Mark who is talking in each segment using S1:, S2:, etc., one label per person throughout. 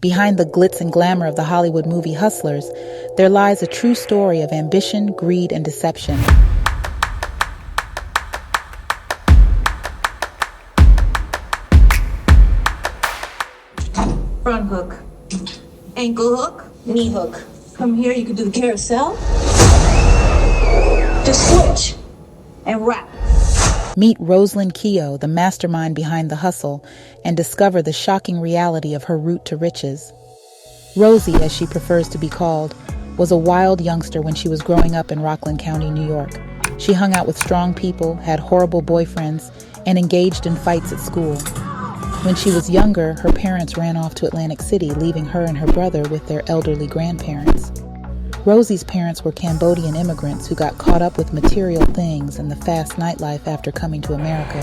S1: Behind the glitz and glamour of the Hollywood movie Hustlers, there lies a true story of ambition, greed, and deception.
S2: Front hook, ankle hook, knee hook. From here you can do the carousel, just switch, and wrap.
S1: Meet Rosalind Keough, the mastermind behind the hustle, and discover the shocking reality of her route to riches. Rosie, as she prefers to be called, was a wild youngster when she was growing up in Rockland County, New York. She hung out with strong people, had horrible boyfriends, and engaged in fights at school. When she was younger, her parents ran off to Atlantic City, leaving her and her brother with their elderly grandparents. Rosie's parents were Cambodian immigrants who got caught up with material things and the fast nightlife after coming to America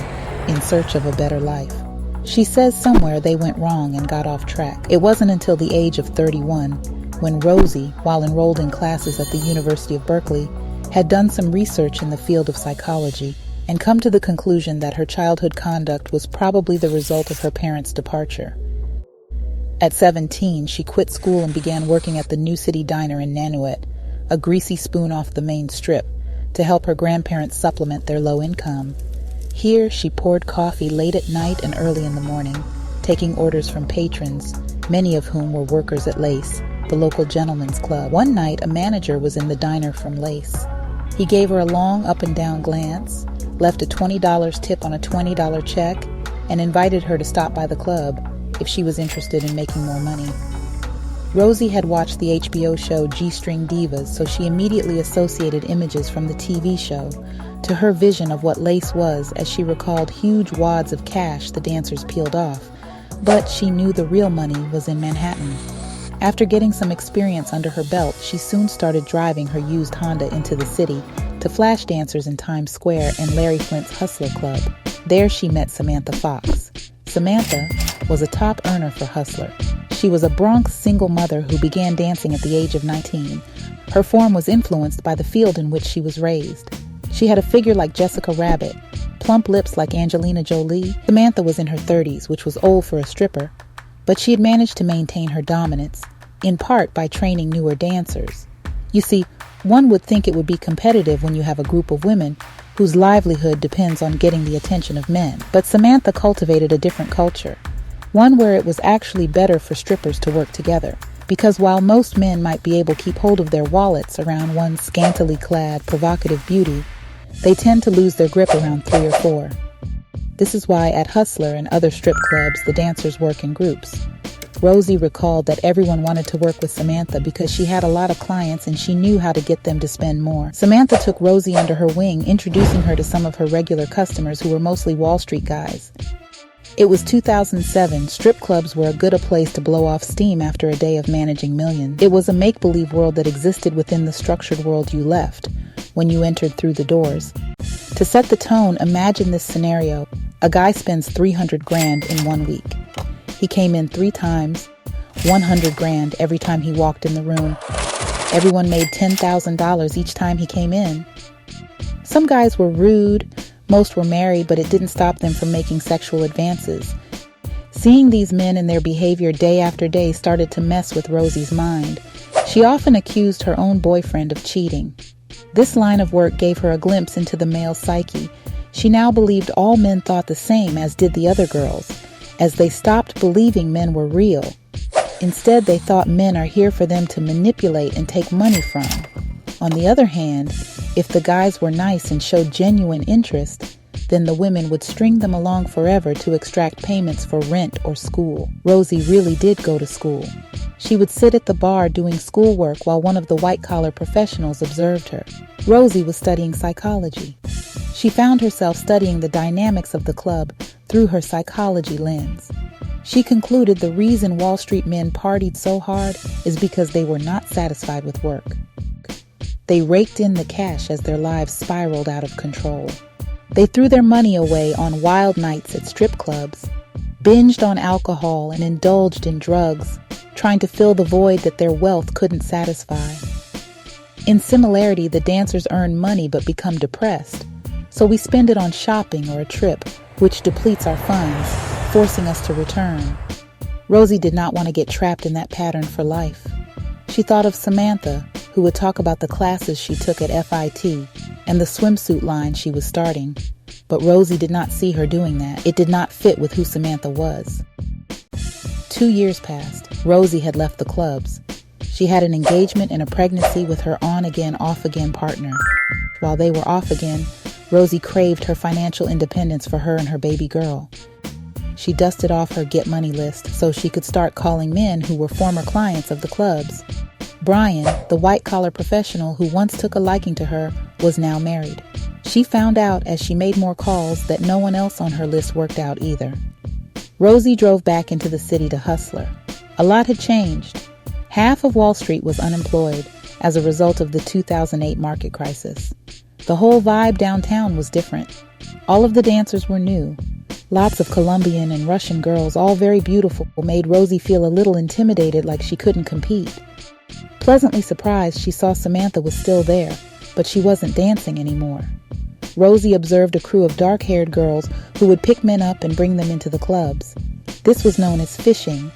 S1: in search of a better life. She says somewhere they went wrong and got off track. It wasn't until the age of 31 when Rosie, while enrolled in classes at the University of Berkeley, had done some research in the field of psychology and come to the conclusion that her childhood conduct was probably the result of her parents' departure. At 17, she quit school and began working at the New City Diner in Nanuet, a greasy spoon off the main strip, to help her grandparents supplement their low income. Here, she poured coffee late at night and early in the morning, taking orders from patrons, many of whom were workers at Lace, the local gentlemen's club. One night, a manager was in the diner from Lace. He gave her a long up-and-down glance, left a $20 tip on a $20 check, and invited her to stop by the club if she was interested in making more money. Rosie had watched the HBO show G-String Divas, so she immediately associated images from the TV show to her vision of what Lace was, as she recalled huge wads of cash the dancers peeled off, but she knew the real money was in Manhattan. After getting some experience under her belt, she soon started driving her used Honda into the city to flash dancers in Times Square and Larry Flint's Hustler Club. There she met Samantha Fox. Samantha was a top earner for Hustler. She was a Bronx single mother who began dancing at the age of 19. Her form was influenced by the field in which she was raised. She had a figure like Jessica Rabbit, plump lips like Angelina Jolie. Samantha was in her 30s, which was old for a stripper, but she had managed to maintain her dominance, in part by training newer dancers. You see, one would think it would be competitive when you have a group of women whose livelihood depends on getting the attention of men. But Samantha cultivated a different culture, one where it was actually better for strippers to work together. Because while most men might be able to keep hold of their wallets around one scantily clad, provocative beauty, they tend to lose their grip around 3 or 4. This is why at Hustler and other strip clubs, the dancers work in groups. Rosie recalled that everyone wanted to work with Samantha because she had a lot of clients and she knew how to get them to spend more. Samantha took Rosie under her wing, introducing her to some of her regular customers who were mostly Wall Street guys. It was 2007. Strip clubs were as good a place to blow off steam after a day of managing millions. It was a make-believe world that existed within the structured world you left when you entered through the doors. To set the tone, imagine this scenario. A guy spends $300,000 in 1 week. He came in 3 times, $100,000 every time he walked in the room. Everyone made $10,000 each time he came in. Some guys were rude, most were married, but it didn't stop them from making sexual advances. Seeing these men and their behavior day after day started to mess with Rosie's mind. She often accused her own boyfriend of cheating. This line of work gave her a glimpse into the male psyche. She now believed all men thought the same as did the other girls, as they stopped believing men were real. Instead, they thought men are here for them to manipulate and take money from. On the other hand, if the guys were nice and showed genuine interest, then the women would string them along forever to extract payments for rent or school. Rosie really did go to school. She would sit at the bar doing schoolwork while one of the white-collar professionals observed her. Rosie was studying psychology. She found herself studying the dynamics of the club through her psychology lens. She concluded the reason Wall Street men partied so hard is because they were not satisfied with work. They raked in the cash as their lives spiraled out of control. They threw their money away on wild nights at strip clubs, binged on alcohol, and indulged in drugs, trying to fill the void that their wealth couldn't satisfy. In similarity, the dancers earn money but become depressed, so we spend it on shopping or a trip, which depletes our funds, forcing us to return. Rosie did not want to get trapped in that pattern for life. She thought of Samantha, who would talk about the classes she took at FIT and the swimsuit line she was starting. But Rosie did not see her doing that. It did not fit with who Samantha was. 2 years passed. Rosie had left the clubs. She had an engagement and a pregnancy with her on-again, off-again partner. While they were off again, Rosie craved her financial independence for her and her baby girl. She dusted off her get money list so she could start calling men who were former clients of the clubs. Brian, the white-collar professional who once took a liking to her, was now married. She found out as she made more calls that no one else on her list worked out either. Rosie drove back into the city to hustler. A lot had changed. Half of Wall Street was unemployed as a result of the 2008 market crisis. The whole vibe downtown was different. All of the dancers were new. Lots of Colombian and Russian girls, all very beautiful, made Rosie feel a little intimidated, like she couldn't compete. Pleasantly surprised, she saw Samantha was still there, but she wasn't dancing anymore. Rosie observed a crew of dark-haired girls who would pick men up and bring them into the clubs. This was known as fishing,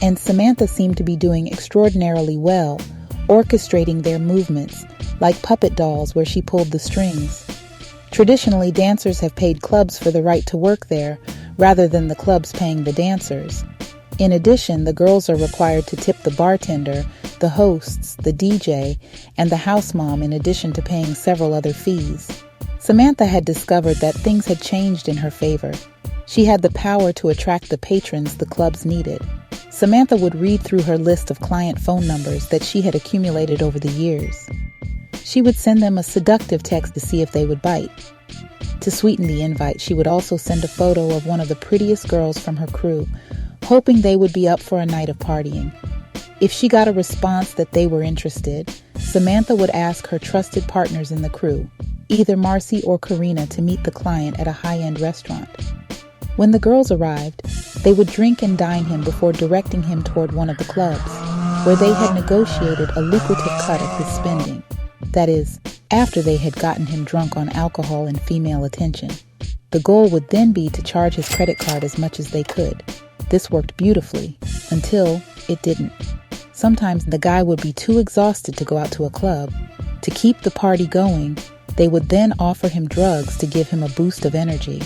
S1: and Samantha seemed to be doing extraordinarily well, orchestrating their movements, like puppet dolls where she pulled the strings. Traditionally, dancers have paid clubs for the right to work there, rather than the clubs paying the dancers. In addition, the girls are required to tip the bartender, the hosts, the DJ, and the house mom, in addition to paying several other fees. Samantha had discovered that things had changed in her favor. She had the power to attract the patrons the clubs needed. Samantha would read through her list of client phone numbers that she had accumulated over the years. She would send them a seductive text to see if they would bite. To sweeten the invite, she would also send a photo of one of the prettiest girls from her crew, hoping they would be up for a night of partying. If she got a response that they were interested, Samantha would ask her trusted partners in the crew, either Marcy or Karina, to meet the client at a high-end restaurant. When the girls arrived, they would drink and dine him before directing him toward one of the clubs, where they had negotiated a lucrative cut of his spending. That is, after they had gotten him drunk on alcohol and female attention. The goal would then be to charge his credit card as much as they could. This worked beautifully, until it didn't. Sometimes the guy would be too exhausted to go out to a club. To keep the party going, they would then offer him drugs to give him a boost of energy.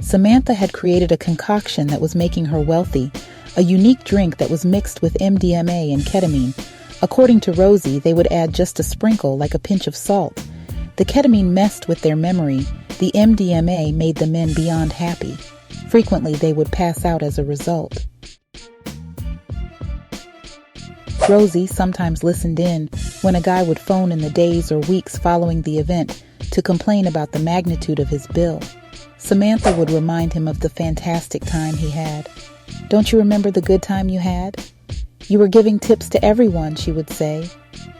S1: Samantha had created a concoction that was making her wealthy, a unique drink that was mixed with MDMA and ketamine. According to Rosie, they would add just a sprinkle, like a pinch of salt. The ketamine messed with their memory. The MDMA made the men beyond happy. Frequently, they would pass out as a result. Rosie sometimes listened in when a guy would phone in the days or weeks following the event to complain about the magnitude of his bill. Samantha would remind him of the fantastic time he had. "Don't you remember the good time you had? You were giving tips to everyone," she would say.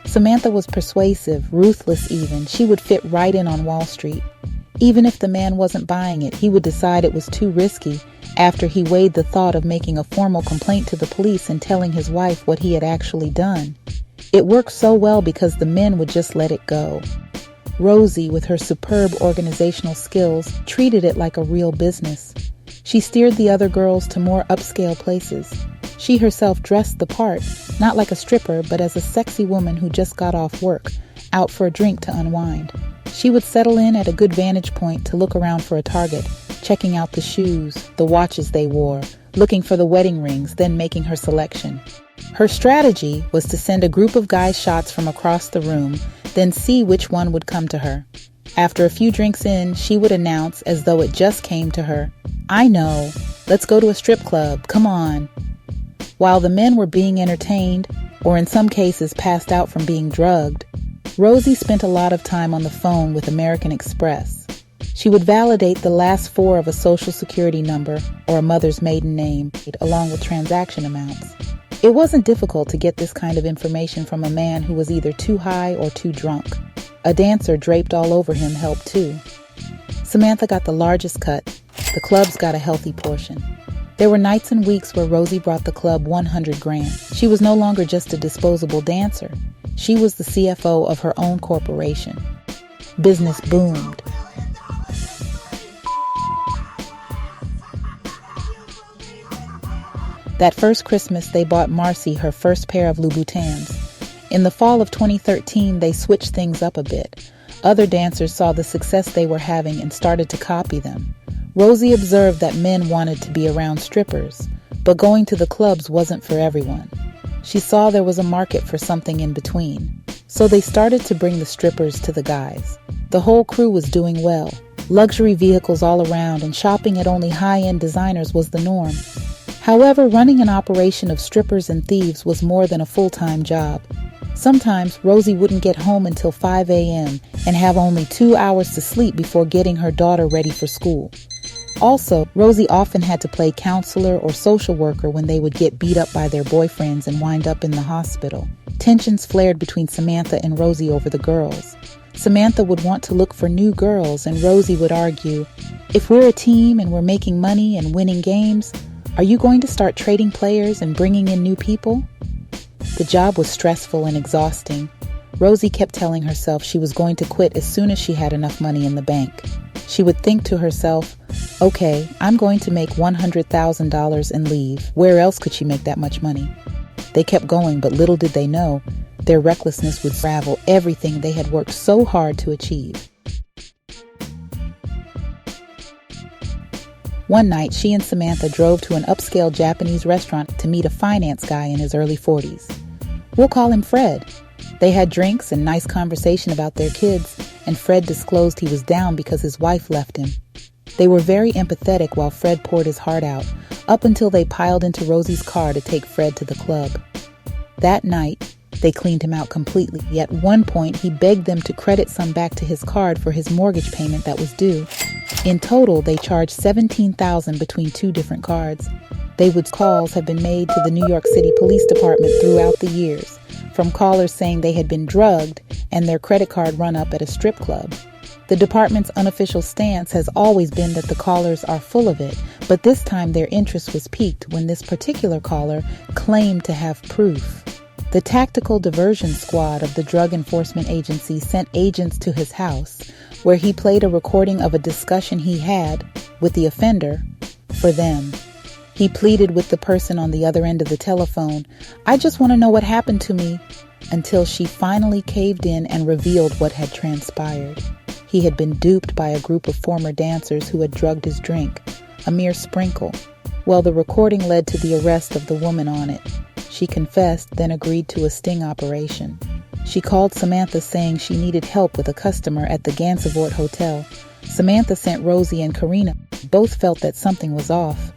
S1: Samantha was persuasive, ruthless even. She would fit right in on Wall Street. Even if the man wasn't buying it, he would decide it was too risky after he weighed the thought of making a formal complaint to the police and telling his wife what he had actually done. It worked so well because the men would just let it go. Rosie, with her superb organizational skills, treated it like a real business. She steered the other girls to more upscale places. She herself dressed the part, not like a stripper, but as a sexy woman who just got off work, out for a drink to unwind. She would settle in at a good vantage point to look around for a target, checking out the shoes, the watches they wore, looking for the wedding rings, then making her selection. Her strategy was to send a group of guys shots from across the room, then see which one would come to her. After a few drinks in, she would announce, as though it just came to her, "I know, let's go to a strip club, come on." While the men were being entertained, or in some cases passed out from being drugged, Rosie spent a lot of time on the phone with American Express. She would validate the last four of a social security number or a mother's maiden name, along with transaction amounts. It wasn't difficult to get this kind of information from a man who was either too high or too drunk. A dancer draped all over him helped too. Samantha got the largest cut. The clubs got a healthy portion. There were nights and weeks where Rosie brought the club 100 grand. She was no longer just a disposable dancer. She was the CFO of her own corporation. Business boomed. That first Christmas, they bought Marcy her first pair of Louboutins. In the fall of 2013, they switched things up a bit. Other dancers saw the success they were having and started to copy them. Rosie observed that men wanted to be around strippers, but going to the clubs wasn't for everyone. She saw there was a market for something in between. So they started to bring the strippers to the guys. The whole crew was doing well. Luxury vehicles all around, and shopping at only high-end designers was the norm. However, running an operation of strippers and thieves was more than a full-time job. Sometimes Rosie wouldn't get home until 5 a.m. and have only 2 hours to sleep before getting her daughter ready for school. Also, Rosie often had to play counselor or social worker when they would get beat up by their boyfriends and wind up in the hospital. Tensions flared between Samantha and Rosie over the girls. Samantha would want to look for new girls, and Rosie would argue, "If we're a team and we're making money and winning games, are you going to start trading players and bringing in new people?" The job was stressful and exhausting. Rosie kept telling herself she was going to quit as soon as she had enough money in the bank. She would think to herself, "Okay, I'm going to make $100,000 and leave." Where else could she make that much money? They kept going, but little did they know, their recklessness would ravel everything they had worked so hard to achieve. One night, she and Samantha drove to an upscale Japanese restaurant to meet a finance guy in his early 40s. "We'll call him Fred." They had drinks and nice conversation about their kids, and Fred disclosed he was down because his wife left him. They were very empathetic while Fred poured his heart out, up until they piled into Rosie's car to take Fred to the club. That night, they cleaned him out completely. At one point, he begged them to credit some back to his card for his mortgage payment that was due. In total, they charged $17,000 between two different cards. Calls have been made to the New York City Police Department throughout the years, from callers saying they had been drugged and their credit card run up at a strip club. The department's unofficial stance has always been that the callers are full of it, but this time their interest was piqued when this particular caller claimed to have proof. The Tactical Diversion Squad of the Drug Enforcement Agency sent agents to his house, where he played a recording of a discussion he had with the offender for them. He pleaded with the person on the other end of the telephone, "I just want to know what happened to me," until she finally caved in and revealed what had transpired. He had been duped by a group of former dancers who had drugged his drink, a mere sprinkle. Well, the recording led to the arrest of the woman on it. She confessed, then agreed to a sting operation. She called Samantha saying she needed help with a customer at the Gansevoort Hotel. Samantha sent Rosie and Karina. Both felt that something was off.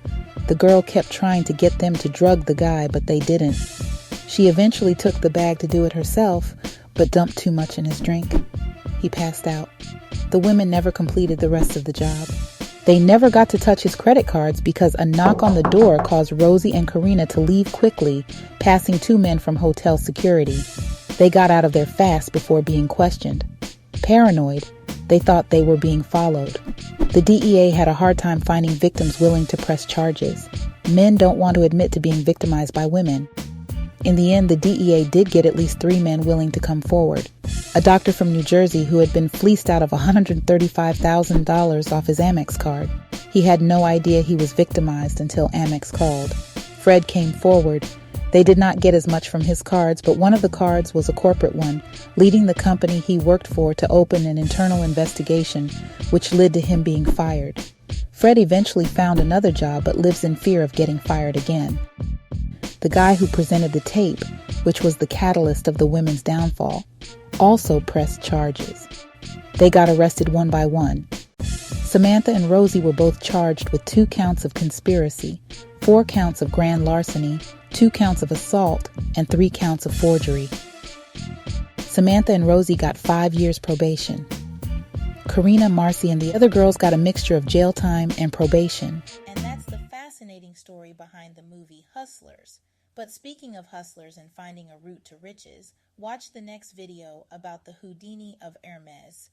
S1: The girl kept trying to get them to drug the guy, but they didn't. She eventually took the bag to do it herself, but dumped too much in his drink. He passed out. The women never completed the rest of the job. They never got to touch his credit cards because a knock on the door caused Rosie and Karina to leave quickly, passing two men from hotel security. They got out of there fast before being questioned. Paranoid, they thought they were being followed. The DEA had a hard time finding victims willing to press charges. Men don't want to admit to being victimized by women. In the end, the DEA did get at least 3 men willing to come forward. A doctor from New Jersey who had been fleeced out of $135,000 off his Amex card. He had no idea he was victimized until Amex called. Fred came forward. They did not get as much from his cards, but one of the cards was a corporate one, leading the company he worked for to open an internal investigation, which led to him being fired. Fred eventually found another job, but lives in fear of getting fired again. The guy who presented the tape, which was the catalyst of the women's downfall, also pressed charges. They got arrested one by one. Samantha and Rosie were both charged with 2 counts of conspiracy, 4 counts of grand larceny, 2 counts of assault, and 3 counts of forgery. Samantha and Rosie got 5 years probation. Karina, Marcy, and the other girls got a mixture of jail time and probation.
S3: And that's the fascinating story behind the movie Hustlers. But speaking of hustlers and finding a route to riches, watch the next video about the Houdini of Hermes.